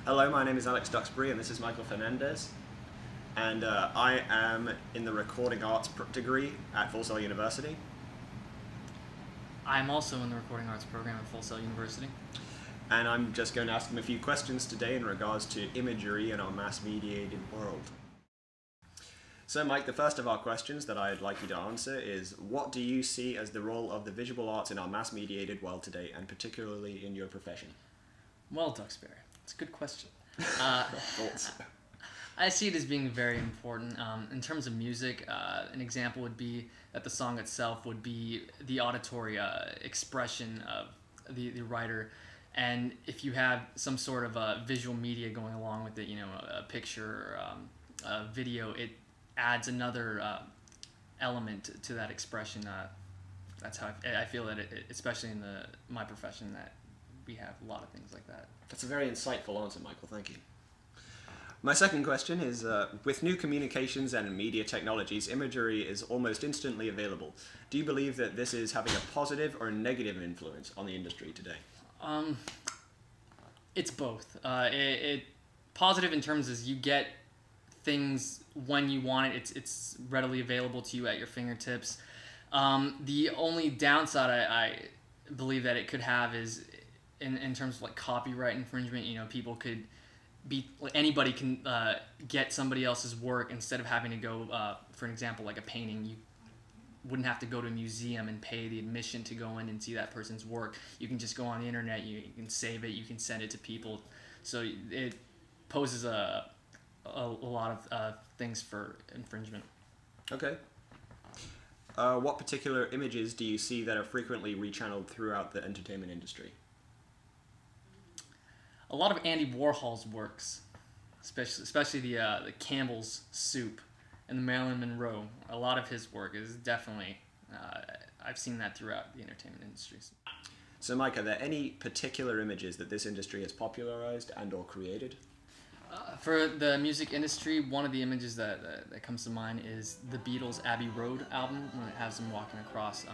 Hello, my name is Alex Duxbury and this is Michael Fernandez, and I am in the recording arts degree at Full Sail University. I'm also in the recording arts program at Full Sail University. And I'm just going to ask him a few questions today in regards to imagery in our mass-mediated world. So Mike, the first of our questions that I'd like you to answer is, what do you see as the role of the visual arts in our mass-mediated world today, and particularly in your profession? Well, Duxbury, it's a good question. Thoughts? I see it as being very important. In terms of music, an example would be that the song itself would be the auditory expression of the writer. And if you have some sort of visual media going along with it, you know, a picture or a video, it adds another element to that expression. That's how I feel that especially in my profession, that we have a lot of things like that. That's a very insightful answer, Michael. Thank you. My second question is, with new communications and media technologies, imagery is almost instantly available. Do you believe that this is having a positive or negative influence on the industry today? It's both. Positive in terms is you get things when you want it. It's readily available to you at your fingertips. The only downside I believe that it could have is in terms of like copyright infringement. You know, people could anybody can get somebody else's work instead of having to go, for an example, like a painting. You wouldn't have to go to a museum and pay the admission to go in and see that person's work. You can just go on the internet, you can save it, you can send it to people. So it poses a lot of things for infringement. Okay. What particular images do you see that are frequently rechanneled throughout the entertainment industry? A lot of Andy Warhol's works, especially the Campbell's Soup and the Marilyn Monroe. A lot of his work is definitely, I've seen that throughout the entertainment industries. So Mike, are there any particular images that this industry has popularized and or created? For the music industry, one of the images that comes to mind is the Beatles' Abbey Road album, when it has them walking across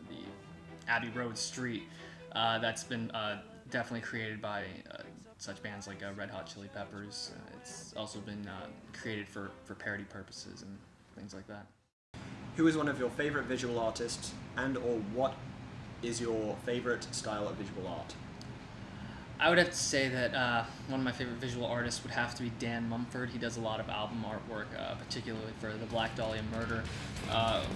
the Abbey Road street. That's been definitely created by such bands like Red Hot Chili Peppers. It's also been created for parody purposes and things like that. Who is one of your favorite visual artists, and or what is your favorite style of visual art? I would have to say that one of my favorite visual artists would have to be Dan Mumford. He does a lot of album artwork, particularly for the Black Dahlia Murder.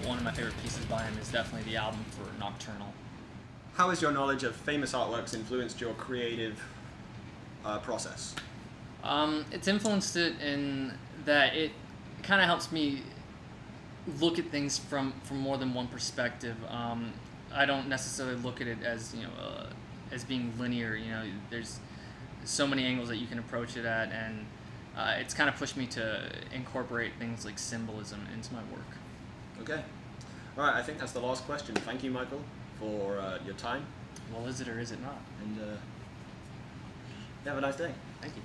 One of my favorite pieces by him is definitely the album for Nocturnal. How has your knowledge of famous artworks influenced your creative process? It's influenced it in that it kind of helps me look at things from more than one perspective. I don't necessarily look at it as, you know, as being linear. You know, there's so many angles that you can approach it at, and it's kind of pushed me to incorporate things like symbolism into my work. Okay. All right, I think that's the last question. Thank you, Michael, for your time. Well, is it or is it not? And have a nice day. Thank you.